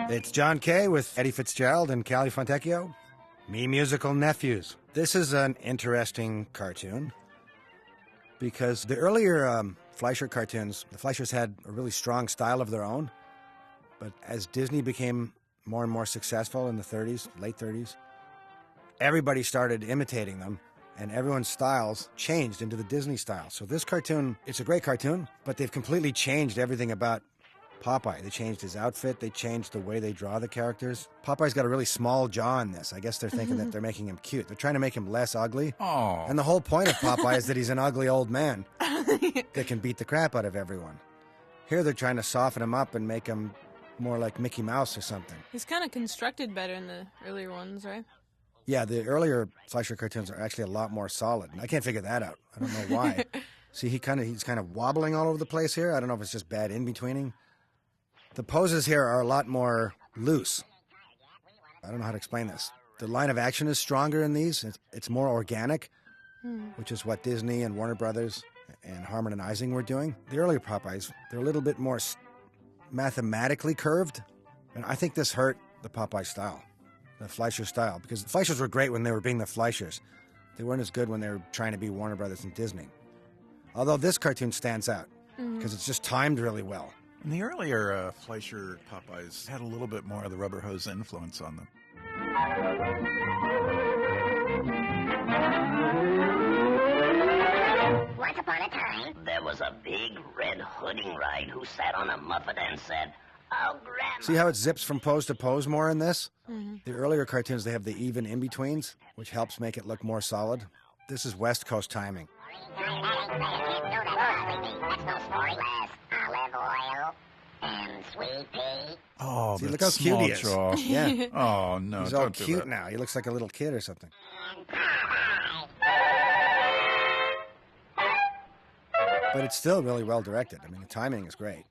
It's John Kay with Eddie Fitzgerald and Callie Fontecchio. Me Musical Nephews. This is an interesting cartoon because the earlier Fleischer cartoons, the Fleischers had a really strong style of their own. But as Disney became more and more successful in the 30s, late 30s, everybody started imitating them, and everyone's styles changed into the Disney style. So this cartoon, it's a great cartoon, but they've completely changed everything about Popeye. They changed his outfit. They changed the way they draw the characters. Popeye's got a really small jaw in this. I guess they're thinking that they're making him cute. They're trying to make him less ugly. Oh. And the whole point of Popeye is that he's an ugly old man that can beat the crap out of everyone. Here they're trying to soften him up and make him more like Mickey Mouse or something. He's kind of constructed better in the earlier ones, right? Yeah, the earlier Fleischer cartoons are actually a lot more solid. I can't figure that out. I don't know why. See, he's kind of wobbling all over the place here. I don't know if it's just bad in-betweening. The poses here are a lot more loose. I don't know how to explain this. The line of action is stronger in these. It's more organic, which is what Disney and Warner Brothers and Harman and Ising were doing. The earlier Popeyes, they're a little bit more mathematically curved. And I think this hurt the Popeye style, the Fleischer style, because the Fleischers were great when they were being the Fleischers. They weren't as good when they were trying to be Warner Brothers and Disney. Although this cartoon stands out because it's just timed really well. And the earlier Fleischer Popeyes had a little bit more of the rubber hose influence on them. Once upon a time, there was a big red hooding ride who sat on a muffet and said, "Oh, Grandma." See how it zips from pose to pose more in this? The earlier cartoons, they have the even in-betweens, which helps make it look more solid. This is West Coast timing. That's no story. Less olive oil and sweet pea. Oh, See, look how cute he is. Jaw. Yeah. Oh, no, He's all don't do cute that. now. He looks like a little kid or something. But it's still really well directed. I mean, the timing is great.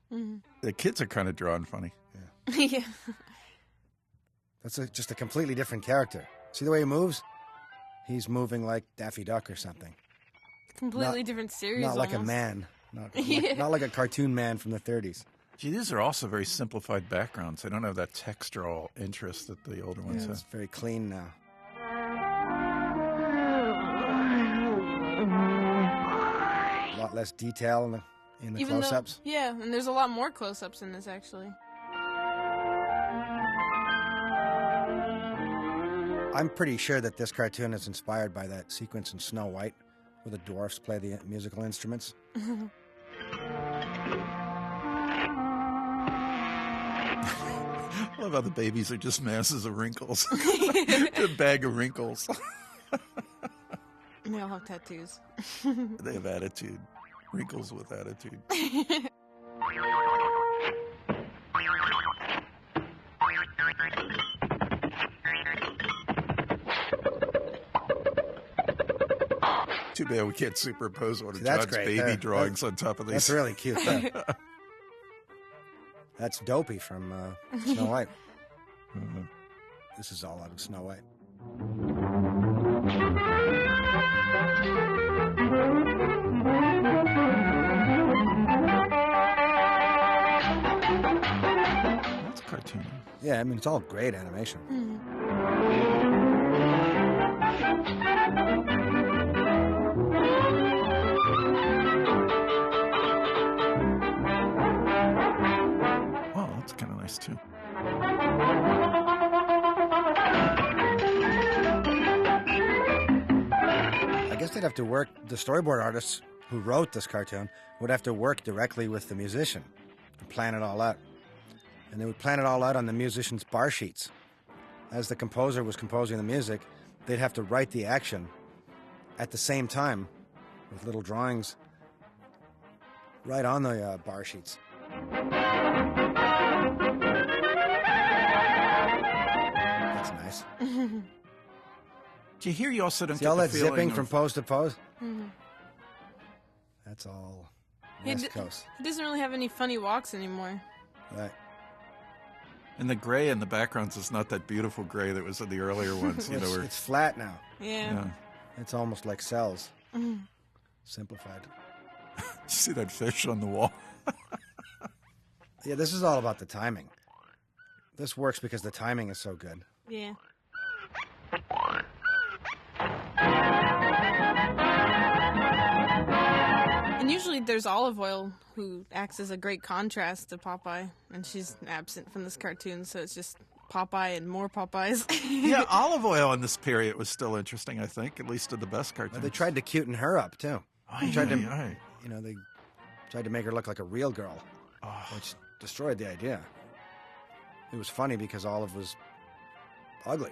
The kids are kind of drawn funny. Yeah. That's just a completely different character. See the way he moves? He's moving like Daffy Duck or something. Completely different series. Not like a almost. man. Not like a cartoon man from the 30s. Gee, these are also very simplified backgrounds. They don't have that textural interest that the older ones Yeah, have. it's very clean now. A lot less detail in the Even though- close-ups. Yeah, and there's a lot more close-ups in this, actually. I'm pretty sure that this cartoon is inspired by that sequence in Snow White where the dwarfs play the musical instruments. I love how the babies are just masses of wrinkles. A bag of wrinkles. They all have tattoos. They have attitude. Wrinkles with attitude. Too bad we can't superimpose one of See, that's John's great. baby There. drawings on top of these. That's really cute. Though. That's Dopey from Snow White. This is all out of Snow White. That's cartoony. Yeah, I mean, it's all great animation. Oh, that's kind of nice too. I guess they'd have to work, the storyboard artists who wrote this cartoon would have to work directly with the musician and plan it all out. And they would plan it all out on the musician's bar sheets. As the composer was composing the music, they'd have to write the action at the same time with little drawings right on the bar sheets. That's nice. Do you hear you also don't See get all the that zipping feeling from of, pose to pose? That's all He West d- Coast. He doesn't really have any funny walks anymore. Right. And the gray in the backgrounds is not that beautiful gray that was in the earlier ones. You know, where, It's flat now. Yeah. yeah. It's almost like cells. Simplified. You see that fish on the wall? Yeah, this is all about the timing. This works because the timing is so good. Yeah. And usually there's Olive Oil, who acts as a great contrast to Popeye, and she's absent from this cartoon, so it's just Popeye and more Popeyes. Yeah, Olive Oil in this period was still interesting, I think, at least to the best cartoons. They tried to cuten her up too. Aye, tried to- aye, You know, they tried to make her look like a real girl, aye. which destroyed the idea. It was funny because Olive was ugly,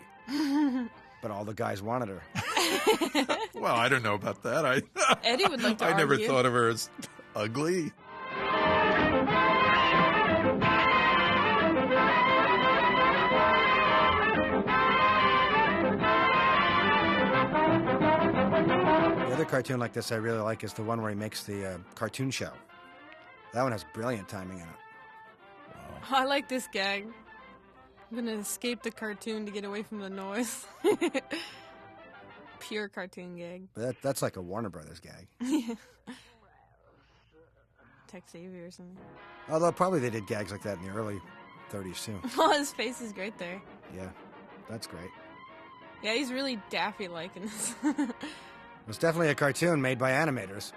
but all the guys wanted her. Well, I don't know about that. Eddie would like to I never argue. thought of her as ugly. The other cartoon like this I really like is the one where he makes the cartoon show. That one has brilliant timing in it. I like this gag. I'm gonna escape the cartoon to get away from the noise. Pure cartoon gag. But that's like a Warner Brothers gag. Tex Avery or something. Although probably they did gags like that in the early 30s too. Oh, his face is great there. Yeah, that's great. Yeah, he's really Daffy-like in this. It was definitely a cartoon made by animators.